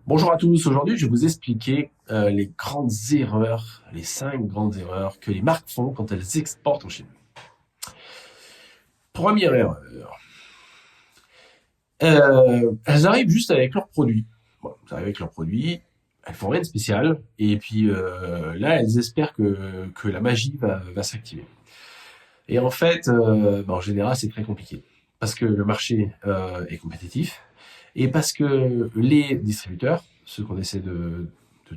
Bonjour à tous, aujourd'hui je vais vous expliquer les grandes erreurs, les 5 grandes erreurs que les marques font quand elles exportent en Chine. Première erreur, elles arrivent juste avec leurs produits. Bon, elles arrivent avec leurs produits, elles font rien de spécial, et puis là elles espèrent que la magie va s'activer. Et en fait, en général c'est très compliqué, parce que le marché est compétitif, et parce que les distributeurs, ceux qu'on essaie de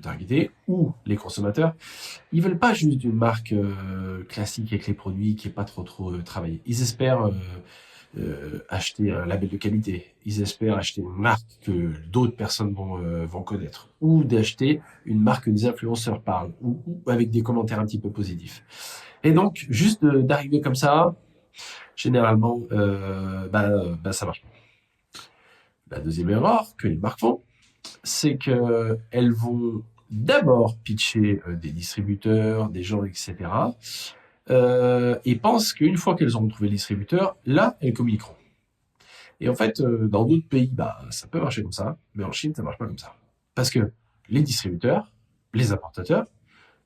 targeter, ou les consommateurs, ils veulent pas juste une marque classique avec les produits qui est pas trop travaillée. Ils espèrent acheter un label de qualité. Ils espèrent acheter une marque que d'autres personnes vont connaître, ou d'acheter une marque que des influenceurs parlent, ou avec des commentaires un petit peu positifs. Et donc, juste d'arriver comme ça, généralement, ça marche pas. La deuxième erreur que les marques font, c'est qu'elles vont d'abord pitcher des distributeurs, des gens, etc. Et pensent qu'une fois qu'elles auront trouvé le distributeur, là, elles communiqueront. Et en fait, dans d'autres pays, ça peut marcher comme ça, mais en Chine, ça marche pas comme ça. Parce que les distributeurs, les importateurs,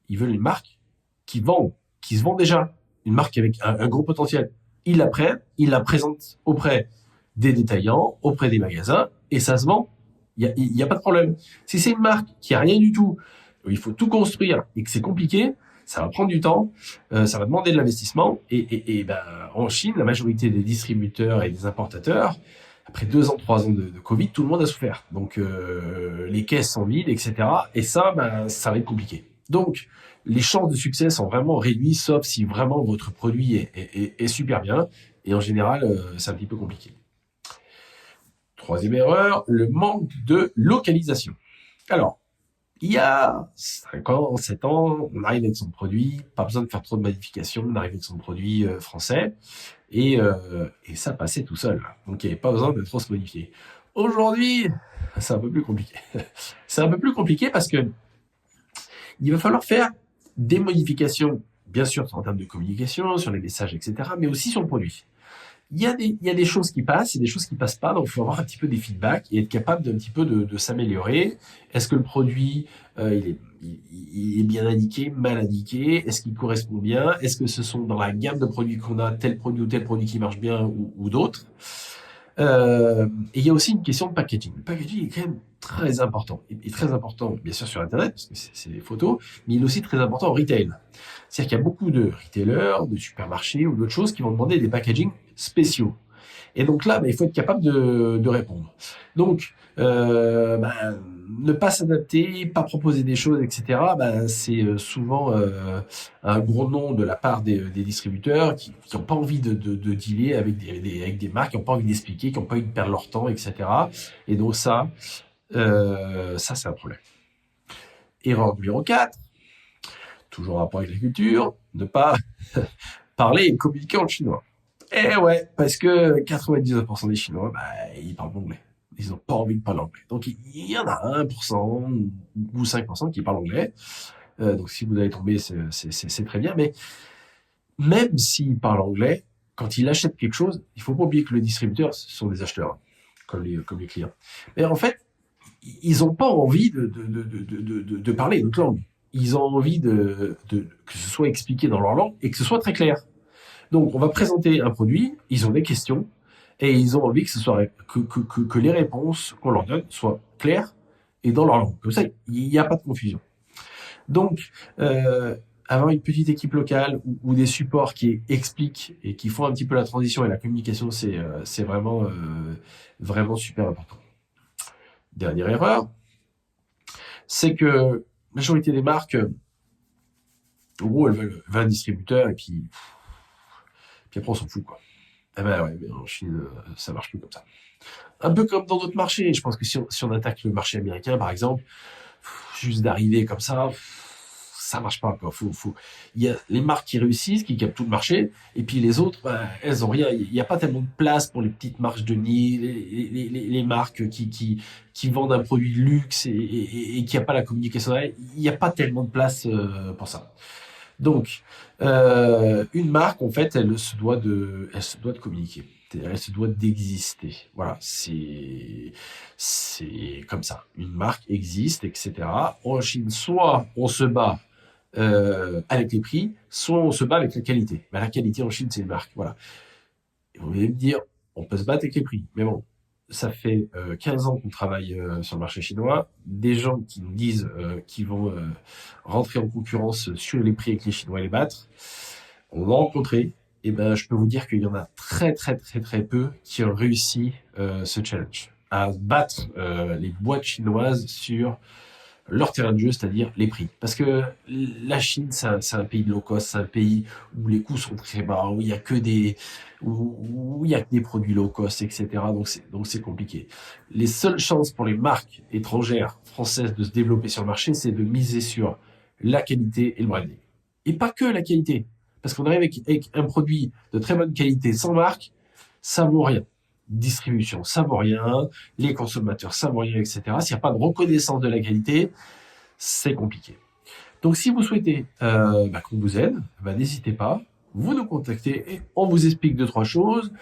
ils veulent une marque qui se vend déjà, une marque avec un gros potentiel. Ils la prennent, ils la présentent auprès des détaillants, auprès des magasins, et ça se vend. Il y a pas de problème. Si c'est une marque qui a rien du tout, où il faut tout construire et que c'est compliqué, ça va prendre du temps, ça va demander de l'investissement. En Chine, la majorité des distributeurs et des importateurs, après 2 ans, 3 ans de Covid, tout le monde a souffert. Donc les caisses sont vides, etc. Et ça, ça va être compliqué. Donc les chances de succès sont vraiment réduites, sauf si vraiment votre produit est super bien. Et en général, c'est un petit peu compliqué. Troisième erreur, le manque de localisation. Alors, il y a 5 ans, 7 ans, on arrive avec son produit, pas besoin de faire trop de modifications, on arrive avec son produit français, et ça passait tout seul. Donc il n'y avait pas besoin de trop se modifier. Aujourd'hui, c'est un peu plus compliqué. C'est un peu plus compliqué parce que il va falloir faire des modifications, bien sûr en termes de communication, sur les messages, etc., mais aussi sur le produit. Il y a des choses qui passent et des choses qui passent pas, donc il faut avoir un petit peu des feedbacks et être capable d'un petit peu de s'améliorer. Est-ce que le produit il est bien indiqué, mal indiqué? Est-ce qu'il correspond bien? Est-ce que ce sont dans la gamme de produits qu'on a tel produit ou tel produit qui marche bien ou d'autres? Et il y a aussi une question de packaging. Le packaging est quand même très important. Et très important, bien sûr, sur Internet, parce que c'est des photos, mais il est aussi très important en retail. C'est-à-dire qu'il y a beaucoup de retailers, de supermarchés ou d'autres choses qui vont demander des packaging spéciaux. Et donc là, il faut être capable de répondre. Donc, ne pas s'adapter, pas proposer des choses, etc., c'est souvent un gros nom de la part des distributeurs qui n'ont pas envie de dealer avec des marques, qui n'ont pas envie d'expliquer, qui n'ont pas envie de perdre leur temps, etc. Et donc ça c'est un problème. Erreur numéro 4, toujours en rapport avec la culture, ne pas parler et communiquer en chinois. Eh ouais, parce que 99% des Chinois, ils parlent anglais. Ils n'ont pas envie de parler anglais. Donc il y en a 1% ou 5% qui parlent anglais. Donc si vous allez tomber, c'est très bien. Mais même s'ils parlent anglais, quand ils achètent quelque chose, il faut pas oublier que le distributeur, ce sont des acheteurs, comme les clients. Mais en fait, ils n'ont pas envie de parler une autre langue. Ils ont envie que ce soit expliqué dans leur langue et que ce soit très clair. Donc, on va présenter un produit, ils ont des questions, et ils ont envie que que les réponses qu'on leur donne soient claires et dans leur langue. Comme ça, il n'y a pas de confusion. Donc, avoir une petite équipe locale ou des supports qui expliquent et qui font un petit peu la transition et la communication, c'est vraiment super important. Dernière erreur, c'est que la majorité des marques, en gros, elles veulent un distributeur et puis après on s'en fout, quoi. Eh ben ouais, mais en Chine, ça marche plus comme ça. Un peu comme dans d'autres marchés. Je pense que si on attaque le marché américain, par exemple, juste d'arriver comme ça marche pas, quoi. Il y a les marques qui réussissent, qui captent tout le marché, et puis les autres, elles ont rien. Il n'y a pas tellement de place pour les petites marques de nid, les marques qui vendent un produit de luxe et qui a pas la communication. Il n'y a pas tellement de place pour ça. Donc, une marque, en fait, elle se doit de communiquer. elle se doit d'exister. Voilà, c'est comme ça. Une marque existe, etc. En Chine, soit on se bat avec les prix, soit on se bat avec la qualité. Ben, la qualité en Chine, c'est une marque. Voilà. Et vous allez me dire, on peut se battre avec les prix, mais bon, ça fait 15 ans qu'on travaille sur le marché chinois. Des gens qui nous disent qu'ils vont rentrer en concurrence sur les prix avec les Chinois et les battre, on l'a rencontré. Et ben, je peux vous dire qu'il y en a très très très très peu qui ont réussi ce challenge à battre les boîtes chinoises sur leur terrain de jeu, c'est-à-dire les prix. Parce que la Chine, c'est un pays de low cost, c'est un pays où les coûts sont très bas, où il y a que des, où il y a que des produits low cost, etc. Donc c'est compliqué. Les seules chances pour les marques étrangères, françaises, de se développer sur le marché, c'est de miser sur la qualité et le branding. Et pas que la qualité. Parce qu'on arrive avec un produit de très bonne qualité sans marque, ça vaut rien. Distribution, ça vaut rien. Les consommateurs, ça vaut rien, etc. S'il n'y a pas de reconnaissance de la qualité, c'est compliqué. Donc, si vous souhaitez qu'on vous aide, n'hésitez pas. Vous nous contactez et on vous explique 2-3 choses.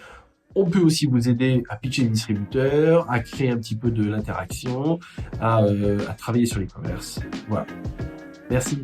On peut aussi vous aider à pitcher les distributeurs, à créer un petit peu de l'interaction, à travailler sur les commerces. Voilà. Merci.